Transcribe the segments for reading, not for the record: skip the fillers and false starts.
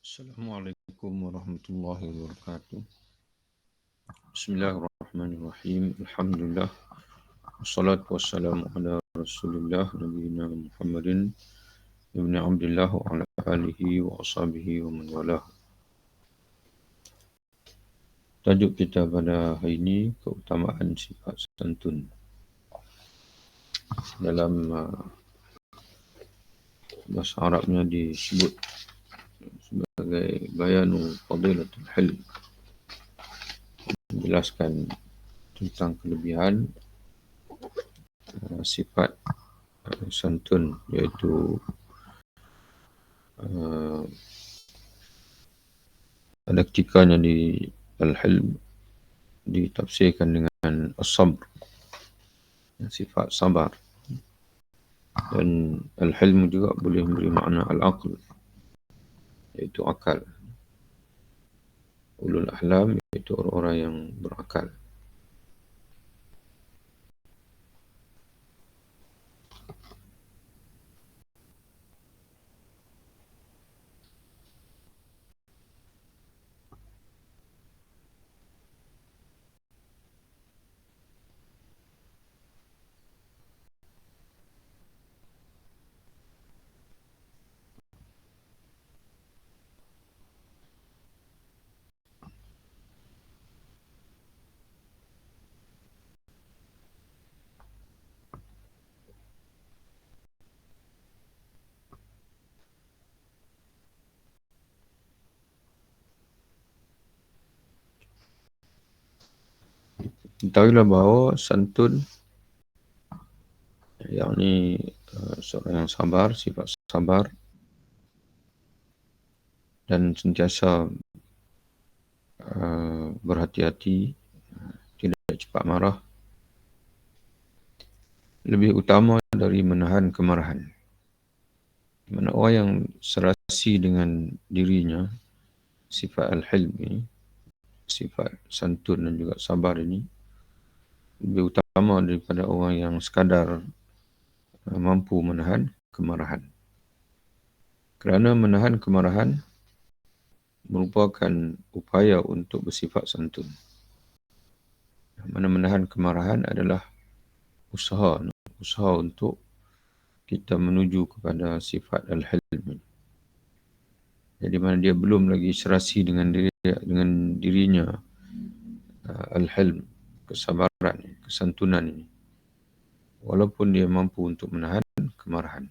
Assalamualaikum warahmatullahi wabarakatuh. Bismillahirrahmanirrahim. Alhamdulillah. Wassalatu wassalamu ala Rasulillah nabiyina Muhammadin ibn Abdullah wa ala alihi wa ashabihi wa man walah. Tajuk kita pada hari ini keutamaan sifat santun. Dalam bahasa Arabnya disebut sebagai bayanu fadilatul hilm. Menjelaskan tentang kelebihan sifat santun, iaitu ada ketikanya di al-hilm ditafsirkan dengan as-sabr, sifat sabar, dan al-hilm juga boleh memberi makna al-aql, iaitu akal. Ulul ahlam iaitu orang-orang yang berakal. Ketahuilah bahawa santun yakni seorang yang sabar, sifat sabar dan sentiasa berhati-hati, tidak cepat marah, lebih utama dari menahan kemarahan. Mana orang yang serasi dengan dirinya, sifat al-hilm ini, sifat santun dan juga sabar ini lebih utama daripada orang yang sekadar mampu menahan kemarahan. Kerana menahan kemarahan merupakan upaya untuk bersifat santun. Mana menahan kemarahan adalah usaha untuk kita menuju kepada sifat al-hilm. Jadi mana dia belum lagi serasi dengan dirinya al-hilm, kesabaran, kesantunan ini, walaupun dia mampu untuk menahan kemarahan.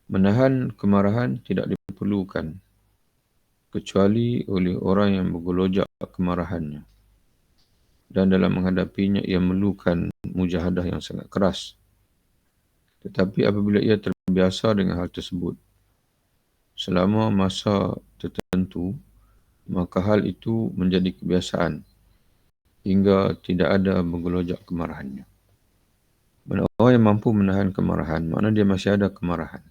Menahan kemarahan tidak diperlukan kecuali oleh orang yang bergelojak kemarahannya, dan dalam menghadapinya ia memerlukan mujahadah yang sangat keras. Tetapi apabila ia terbiasa dengan hal tersebut selama masa tertentu, maka hal itu menjadi kebiasaan hingga tidak ada bergelojak kemarahannya. Orang yang mampu menahan kemarahan, makna dia masih ada kemarahan.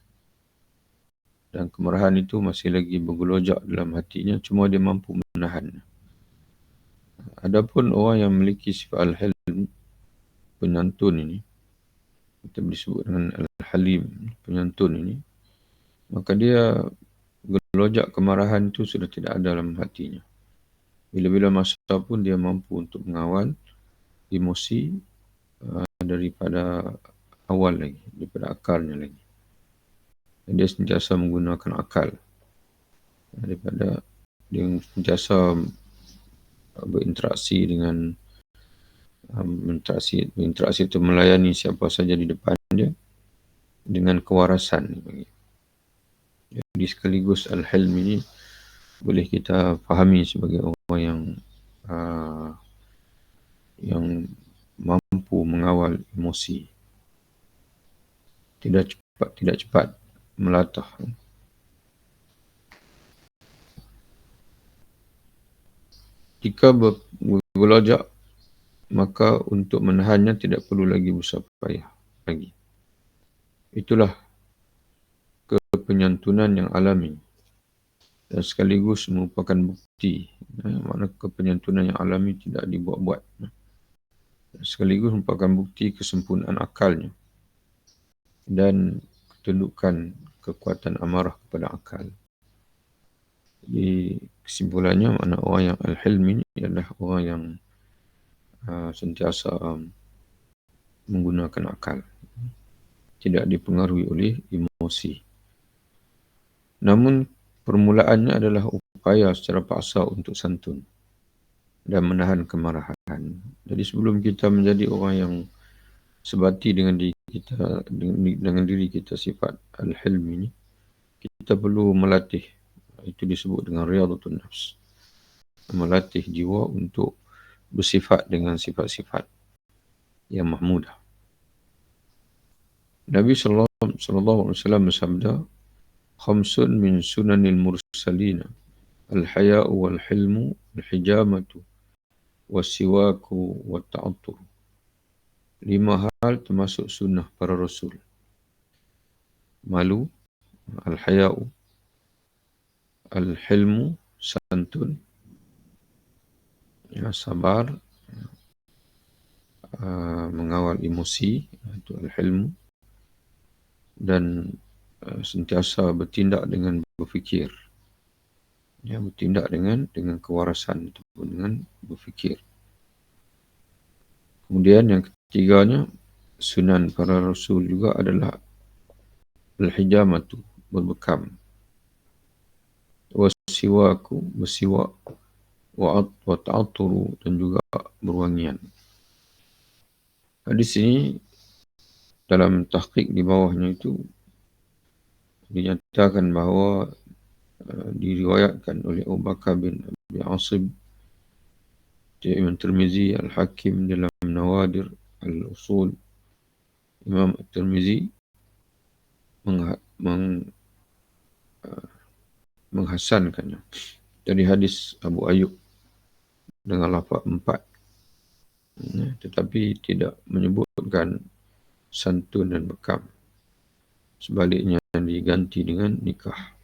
Dan kemarahan itu masih lagi bergelojak dalam hatinya, cuma dia mampu menahannya. Adapun orang yang memiliki sifat al-hilm, penyantun ini, kita disebut dengan al-halim, penyantun ini, maka dia gelojak kemarahan itu sudah tidak ada dalam hatinya. Bila-bila masa pun dia mampu untuk mengawal emosi daripada awal lagi, daripada akarnya lagi. Dan dia sentiasa menggunakan akal daripada dia sentiasa berinteraksi dengan berinteraksi itu melayani siapa saja di depan dia dengan kewarasan. Jadi sekaligus al-hilm ini boleh kita fahami sebagai orang yang mampu mengawal emosi, tidak cepat melatah. Jika bergelojak, maka untuk menahannya tidak perlu lagi berusaha payah lagi. Itulah kepenyantunan yang alami dan sekaligus merupakan bukti. Makna kepenyantunan yang alami tidak dibuat-buat. Sekaligus merupakan bukti kesempurnaan akalnya dan ketundukan kekuatan amarah kepada akal. Jadi kesimpulannya, makna orang yang al-hilm ini adalah orang yang sentiasa menggunakan akal, tidak dipengaruhi oleh emosi. Namun permulaannya adalah upaya secara paksa untuk santun dan menahan kemarahan. Jadi sebelum kita menjadi orang yang sebati dengan diri kita, dengan diri kita sifat al-hilm ini, kita perlu melatih. Itu disebut dengan riyadhatun nafs. Melatih jiwa untuk bersifat dengan sifat-sifat yang mahmudah. Nabi sallallahu alaihi wasallam bersabda, "Khamsun min sunanil mursalin, al-haya'u wal hilmu, al-hijamatu, was-siwaku wat-ta'attur." 5 hal termasuk sunnah para rasul. Malu, al-haya'u, al-hilmu, santun, sabar, mengawal emosi, itu al-hilmu, dan sentiasa bertindak dengan berfikir. Bertindak dengan kewarasan ataupun dengan berfikir. Kemudian yang ketiganya, sunan para rasul juga adalah al-hijamatu, berbekam, was-siwaku, bersiwak, wa ta'atturu, dan juga berwangian. Hadis ini dalam tahqiq di bawahnya itu dinyatakan bahawa diriwayatkan oleh Abu Bakar bin Abi Asim, Imam Tirmizi, Al-Hakim dalam Nawadir Al-Usul, Imam Tirmizi menghasankannya dari hadis Abu Ayyub dengan lafaz 4, tetapi tidak menyebutkan santun dan bekam. Sebaliknya diganti dengan nikah.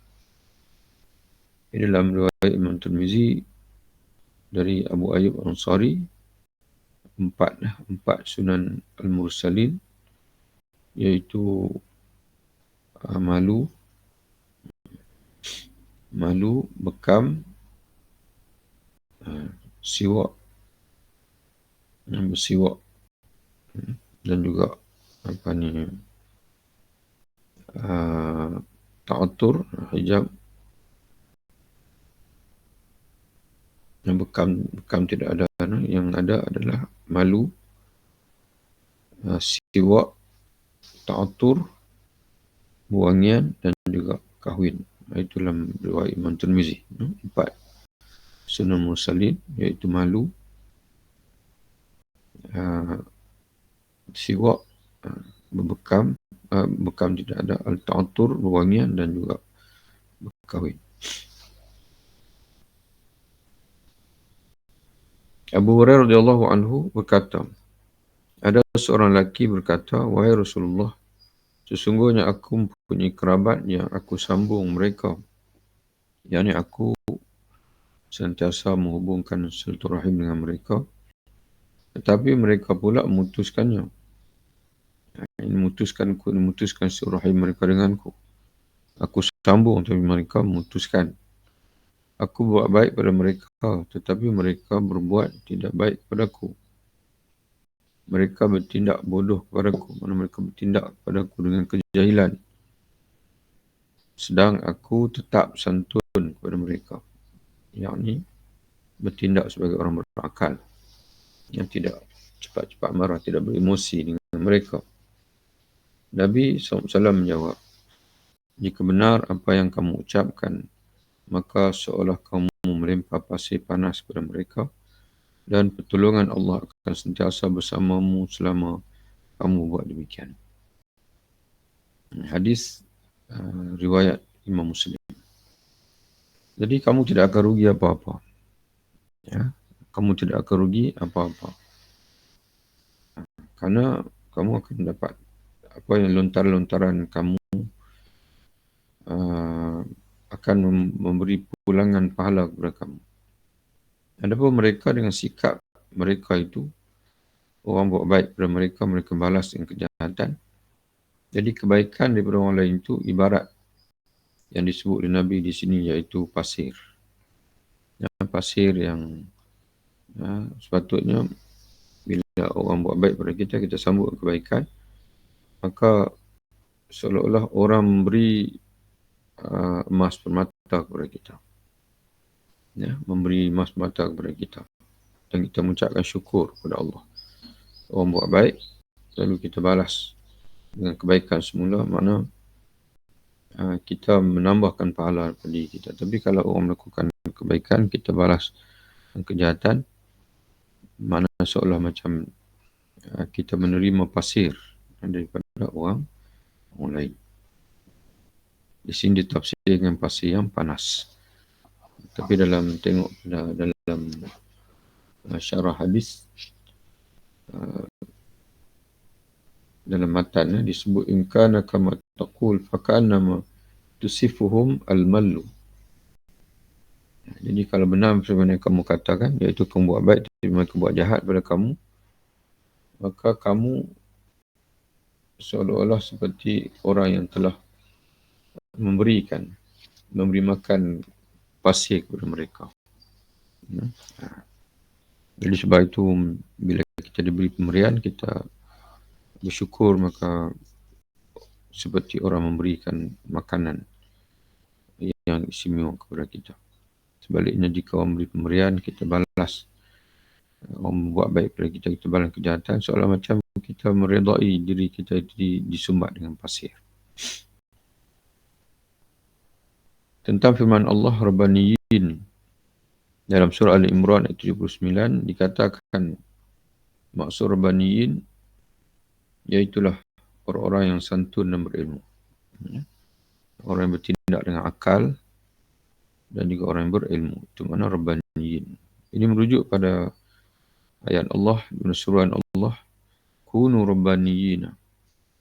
Ini dalam riwayat Imam Tirmizi dari Abu Ayyub Ansari, 4 sunan al-mursalin, iaitu malu, bekam, siwak, bersiwak, dan juga ta'atur, hijab. Yang bekam tidak ada, yang ada adalah malu, siwak, ta'atur, wangian, dan juga kahwin. Itu dalam riwayat Imam Tirmizi. 4 sunan mursalin, iaitu malu, siwak, berbekam, bekam tidak ada, al-ta'atur, berwangian, dan juga berkahwin. Abu Hurairah radhiyallahu anhu berkata, ada seorang lelaki berkata, "Wahai Rasulullah, sesungguhnya aku mempunyai kerabat yang aku sambung mereka, yakni aku sentiasa menghubungkan silaturahim dengan mereka, tetapi mereka pula memutuskannya." Ini memutuskan silaturahim mereka denganku. Aku sambung, tapi mereka memutuskan. Aku buat baik pada mereka, tetapi mereka berbuat tidak baik kepadaku. Mereka bertindak bodoh kepadaku, mereka bertindak kepadaku dengan kejahilan. Sedang aku tetap santun kepada mereka, yakni bertindak sebagai orang berakal, yang tidak cepat-cepat marah, tidak beremosi dengan mereka. Nabi SAW menjawab, "Jika benar apa yang kamu ucapkan, maka seolah kamu melempar pasir panas kepada mereka, dan pertolongan Allah akan sentiasa bersamamu selama kamu buat demikian." Hadis riwayat Imam Muslim. Jadi kamu tidak akan rugi apa-apa. Kamu tidak akan rugi apa-apa. Karena kamu akan dapat apa yang lontaran-lontaran kamu akan memberi pulangan pahala kepada kamu. Adapun mereka dengan sikap mereka itu, orang buat baik kepada mereka, mereka balas dengan kejahatan. Jadi kebaikan daripada orang lain itu ibarat yang disebut oleh Nabi di sini, iaitu pasir. pasir yang sepatutnya bila orang buat baik pada kita, kita sambut kebaikan, maka seolah-olah orang memberi emas permata kepada kita. Memberi emas permata kepada kita. Dan kita mengucapkan syukur kepada Allah. Orang buat baik, lalu kita balas dengan kebaikan semula, makna kita menambahkan pahala pada diri kita. Tapi kalau orang melakukan kebaikan, kita balas kejahatan, makna seolah macam kita menerima pasir daripada orang lain. Di sini ditafsir dengan pasir yang panas. Tapi dalam syarah hadis, dalam matan disebut in kana kama taqul fa ka'annama tusifuhum al-mallu. Jadi kalau benar sebenarnya kamu katakan, iaitu kamu buat baik tapi mereka buat jahat pada kamu, maka kamu seolah-olah seperti orang yang telah memberi makan pasir kepada mereka. Jadi sebab itu bila kita diberi pemberian, kita bersyukur, maka seperti orang memberikan makanan yang istimewa kepada kita. Sebaliknya jika orang beri pemberian, kita balas. Orang buat baik pada kita, kita balas kejahatan, seolah macam kita meredai diri kita disumbat dengan pasir. Tentang firman Allah Rabbaniyin dalam surah Al-Imran ayat 79, dikatakan maksud Rabbaniyin iaitulah orang-orang yang santun dan berilmu. Orang yang bertindak dengan akal dan juga orang yang berilmu. Itu makna Rabbaniyin. Ini merujuk pada ayat Allah, surah Allah, kunu Rabbaniyina.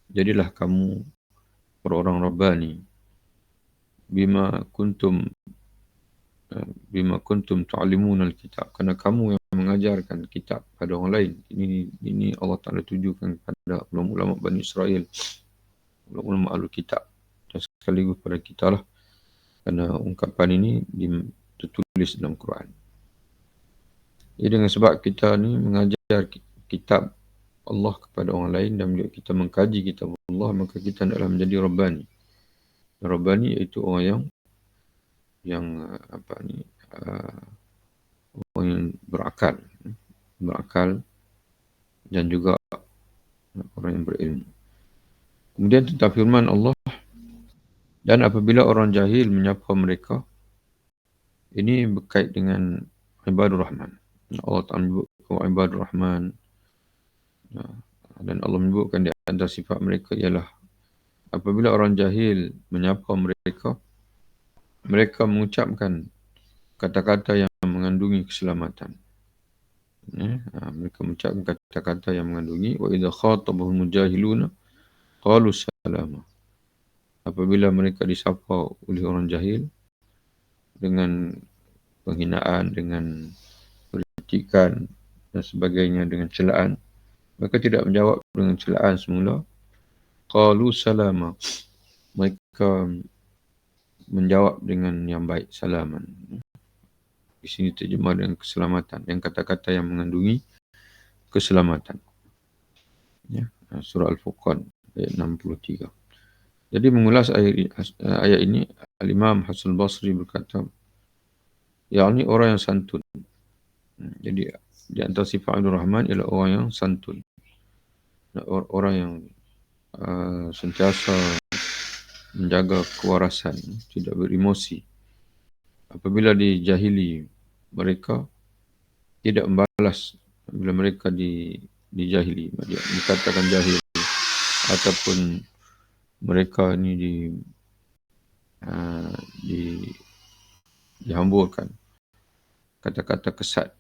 Jadilah kamu orang-orang Rabbani. Bima kuntum ta'limuna al-kitab. Kerana kamu yang mengajarkan kitab pada orang lain. Ini Allah Ta'ala tujukan kepada ulama-ulama Bani Israel, ulama-ulama Ahlul Kitab, dan sekaligus pada kita lah. Kerana ungkapan ini tertulis dalam Quran. Jadi dengan sebab kita ni mengajar kitab Allah kepada orang lain dan juga kita mengkaji kitab Allah, maka kita adalah menjadi Rabbani. Rabbani iaitu orang yang orang yang berakal dan juga orang yang berilmu. Kemudian tentang firman Allah, dan apabila orang jahil menyapa mereka, ini berkait dengan ibadur Rahman. Allah Ta'ala menyebutkan ibadur Rahman, dan Allah menyebutkan di antara sifat mereka ialah apabila orang jahil menyapa mereka, mereka mengucapkan kata-kata yang mengandungi keselamatan. Mereka mengucapkan kata-kata yang mengandungi wa idza khatabahumul jahiluna qalu salama. Apabila mereka disapa oleh orang jahil dengan penghinaan, dengan kritikan dan sebagainya, dengan celaan, mereka tidak menjawab dengan celaan semula. Qalu salama. Mereka menjawab dengan yang baik, salaman. Di sini terjemah dengan keselamatan, yang kata-kata yang mengandungi keselamatan. Surah Al-Furqan ayat 63. Jadi mengulas ayat ini, Al-Imam Hasan Basri berkata, yakni orang yang santun. Jadi di antara sifat Abdul Rahman ialah orang yang santun. Orang yang sentiasa menjaga kewarasan, tidak beremosi. Apabila dijahili, mereka tidak membalas bila mereka dijahili, dikatakan jahil, ataupun mereka ini dihamburkan kata-kata kesat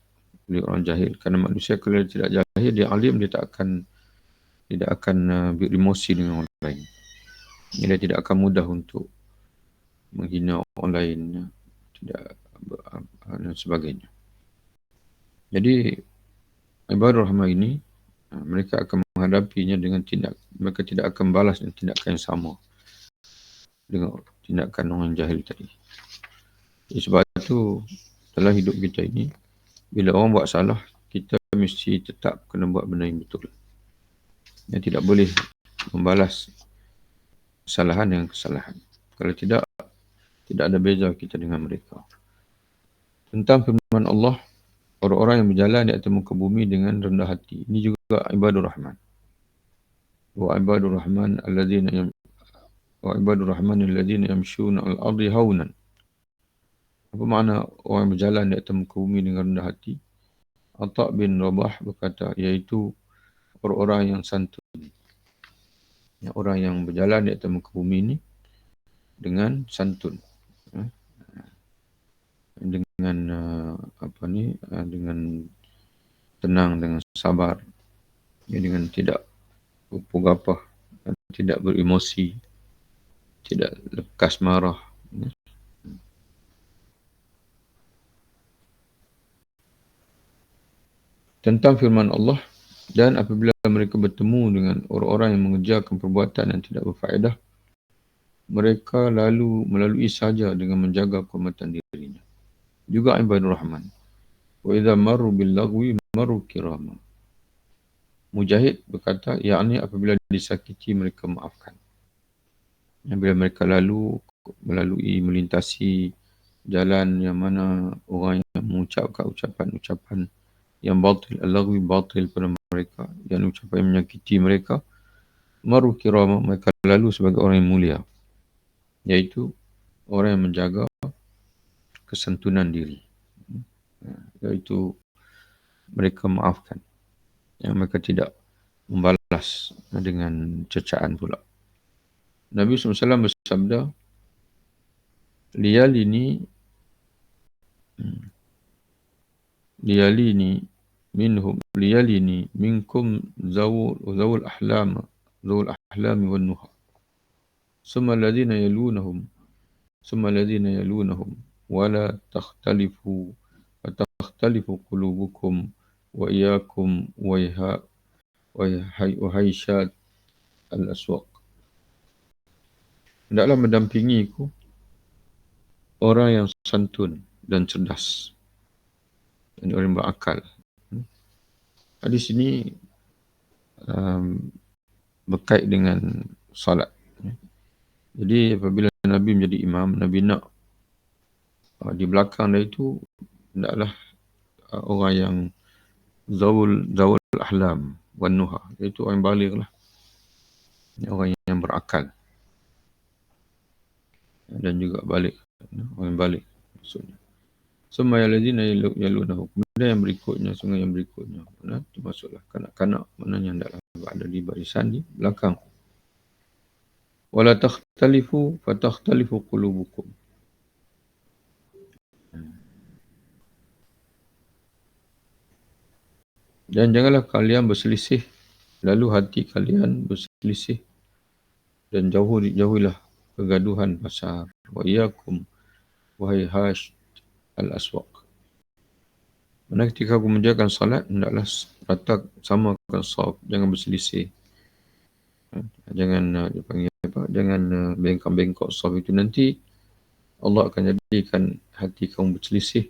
oleh orang jahil. Kerana manusia kalau dia tidak jahil, dia alim, dia tidak akan beremosi dengan orang lain. Dia tidak akan mudah untuk menghina orang lain, dan sebagainya. Jadi ibadur Rahman ini, mereka akan menghadapinya dengan mereka tidak akan balas dengan tindakan yang sama dengan tindakan orang jahil tadi. Sebab itu dalam hidup kita ini, bila orang buat salah, kita mesti tetap kena buat benda yang betul. Yang tidak boleh membalas kesalahan dengan kesalahan. Kalau tidak ada beza kita dengan mereka. Tentang firman Allah, orang-orang yang berjalan di atas muka bumi dengan rendah hati. Ini juga ibadur rahman. Wa ibadur rahman alladzina yamshuna al-ardi haunan. Apa makna orang yang berjalan di atas muka bumi dengan rendah hati? Atha' bin Rabah berkata, iaitu orang-orang yang santun. Orang yang berjalan di atas muka bumi ini dengan santun. Dengan dengan tenang, dengan sabar, dengan tidak gapah, tidak beremosi, tidak lekas marah. Tentang firman Allah, dan apabila mereka bertemu dengan orang-orang yang mengerjakan perbuatan yang tidak berfaedah, mereka lalu melalui saja dengan menjaga kehormatan dirinya. Juga ibadur rahman. Wa idza marru bil lagwi marru kirama. Mujahid berkata, yakni apabila disakiti mereka maafkan. Bila mereka melalui melintasi jalan yang mana orang yang mengucapkan ucapan-ucapan yang batil, al-lagwi batil pada mereka, yang ucapan yang menyakiti mereka, maru kirama, mereka lalu sebagai orang yang mulia, iaitu orang yang menjaga kesantunan diri, iaitu mereka maafkan, yang mereka tidak membalas dengan cecaan pula. Nabi SAW bersabda, liyalini minkum zawul ahlami wan nuha, summa alladhina yalunahum wala takhtalifu qulubukum wa iyyakum wa hayshat al-aswaq. Hendaklah mendampingiku orang yang santun dan cerdas, dan orang yang berakal. Hadis ini berkait dengan salat. Jadi apabila Nabi menjadi imam, Nabi nak di belakang dia itu hendaklah orang yang zawul ahlam wan nuha, iaitu orang yang baligh lah, orang yang berakal dan juga balik, orang yang balik maksudnya. Summa alladhina yalunahu, kemudian yang berikutnya, termasuklah kanak-kanak, maknanya hendaklah ada di barisan di belakang. Wala takhtalifu fatakhtalifu qulubukum. Dan janganlah kalian berselisih, lalu hati kalian berselisih, dan jauhilah kegaduhan pasar. Wa iyyakum wahai hash al-aswaq. Mana ketika aku menjalankan salat, hendaklah rata samakan saf, jangan berselisih. Jangan dipanggil apa? Jangan bengkok-bengkok saf itu, nanti Allah akan jadikan hati kamu berselisih.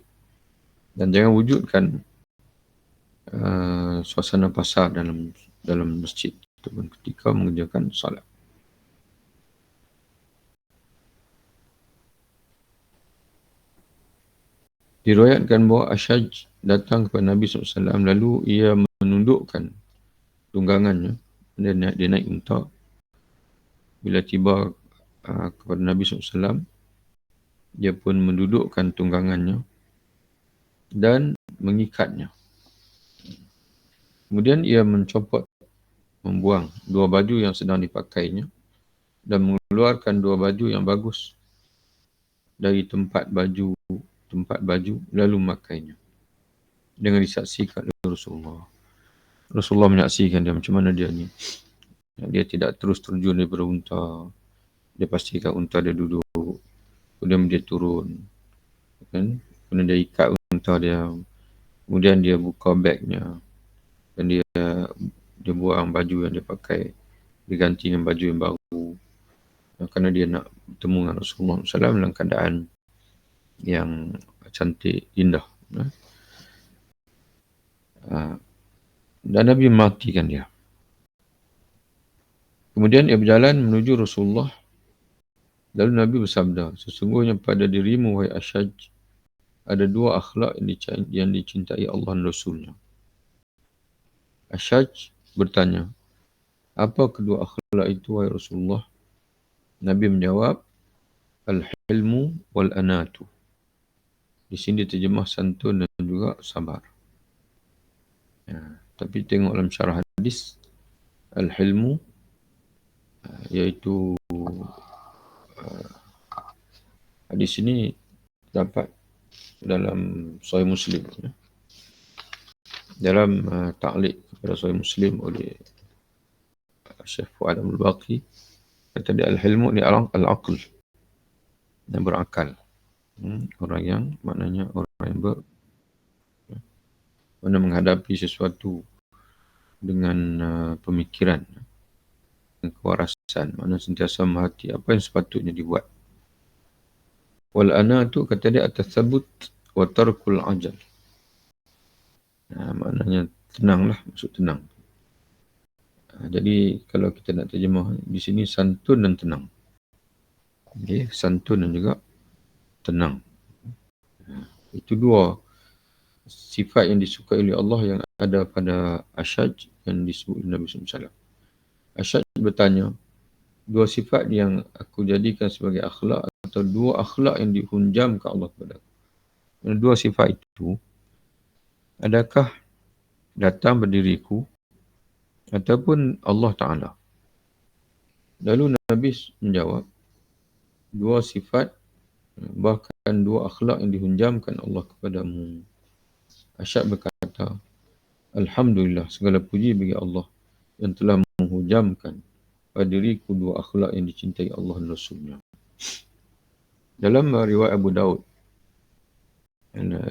Dan jangan wujudkan suasana pasar dalam masjid ataupun ketika mengerjakan salat. Diriwayatkan bahawa Ashaj datang kepada Nabi SAW, lalu ia menundukkan tunggangannya. Dia naik unta. Bila tiba kepada Nabi SAW, dia pun mendudukkan tunggangannya dan mengikatnya. Kemudian ia membuang dua baju yang sedang dipakainya dan mengeluarkan dua baju yang bagus dari tempat baju, lalu memakainya dengan disaksikan oleh Rasulullah. Rasulullah menyaksikan dia, macam mana dia ni. Dia tidak terus terjun daripada unta. Dia pastikan unta dia duduk, kemudian dia turun, kan? Kemudian dia ikat unta dia, kemudian dia buka bagnya, dan dia buang baju yang dia pakai, diganti dengan baju yang baru, kerana dia nak bertemu dengan Rasulullah SAW dalam keadaan yang cantik, indah. Dan Nabi mematikan dia. Kemudian ia berjalan menuju Rasulullah. Lalu Nabi bersabda, sesungguhnya pada dirimu, wahai Ashaj, ada dua akhlak yang dicintai Allah dan Rasulnya. Ashaj bertanya, apa kedua akhlak itu, wahai Rasulullah? Nabi menjawab, al-hilmu wal-anatu. Di sini terjemah santun dan juga sabar. Tapi tengok dalam syarah hadis, al-hilmu iaitu hadis ini dapat dalam Sahih Muslim. Dalam ta'liq kepada Sahih Muslim oleh Syekh Fuad Al-Baqi, kata dia al-hilmu ni al-aql, yang berakal. Orang yang maknanya orang yang mana menghadapi sesuatu dengan pemikiran dan kewarasan, mana sentiasa merhati apa yang sepatutnya dibuat. Wal anatu, kata dia, at-tathabbut wa tarkul ajal. Maknanya tenanglah, maksud tenang. Jadi kalau kita nak terjemah di sini, santun dan tenang. Okay, santun dan juga tenang. Itu dua sifat yang disukai oleh Allah yang ada pada Ashaj yang disebut Nabi SAW. Ashaj bertanya, dua sifat yang aku jadikan sebagai akhlak atau dua akhlak yang dihunjamkan Allah kepada aku. Dua sifat itu, adakah datang berdiriku ataupun Allah Ta'ala? Lalu Nabi menjawab, dua sifat, bahkan dua akhlak yang dihunjamkan Allah kepadamu. Ashaj berkata, Alhamdulillah, segala puji bagi Allah yang telah menghujamkan pada diriku dua akhlak yang dicintai Allah dan Rasulnya. Dalam riwayat Abu Daud,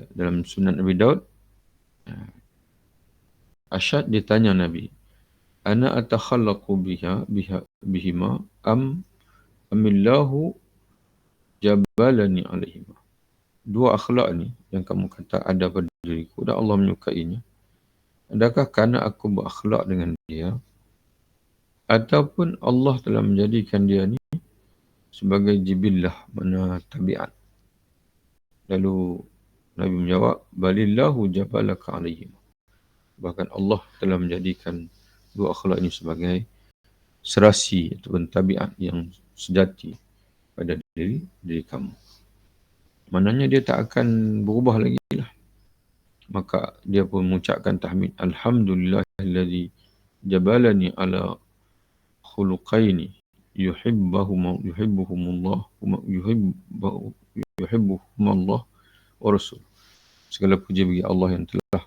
dalam Sunan Abi Daud, Ashaj ditanya Nabi, ana atakhallaqu bihima amillahu jabalani alaihima. Dua akhlak ni yang kamu kata ada pada diriku dan Allah menyukainya, adakah kerana aku berakhlak dengan dia ataupun Allah telah menjadikan dia ni sebagai jibillah, mana tabiat? Lalu Nabi menjawab, balillahu jabalaka alaihima. Bahkan Allah telah menjadikan dua akhlak ini sebagai serasi ataupun tabiat yang sejati pada diri kamu. Maknanya dia tak akan berubah lagi lah. Maka dia pun mengucapkan tahmid, alhamdulillahillazi jabalani ala khuluqaini yuhibbuhumullah wa rasul. Segala puji bagi Allah yang telah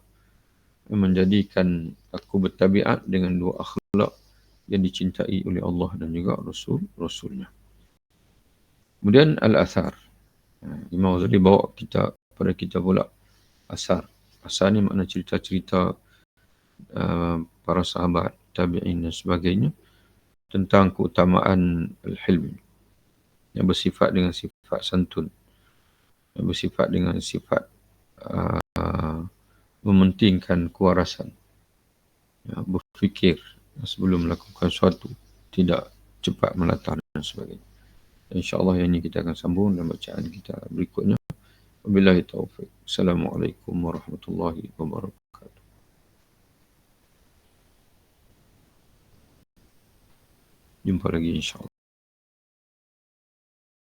menjadikan aku bertabiat dengan dua akhlak yang dicintai oleh Allah dan juga Rasulnya. Kemudian al-athar. Imam Ghazali bawa kita pada kita pula asar. Asar ni makna cerita-cerita para sahabat, tabi'in dan sebagainya tentang keutamaan al-hilm yang bersifat dengan sifat santun, yang bersifat dengan sifat mementingkan kewarasan, berfikir sebelum melakukan sesuatu, tidak cepat melata dan sebagainya. InsyaAllah yang ini kita akan sambung dalam bacaan kita berikutnya. Wabillahi taufiq. Assalamualaikum warahmatullahi wabarakatuh. Jumpa lagi insyaAllah.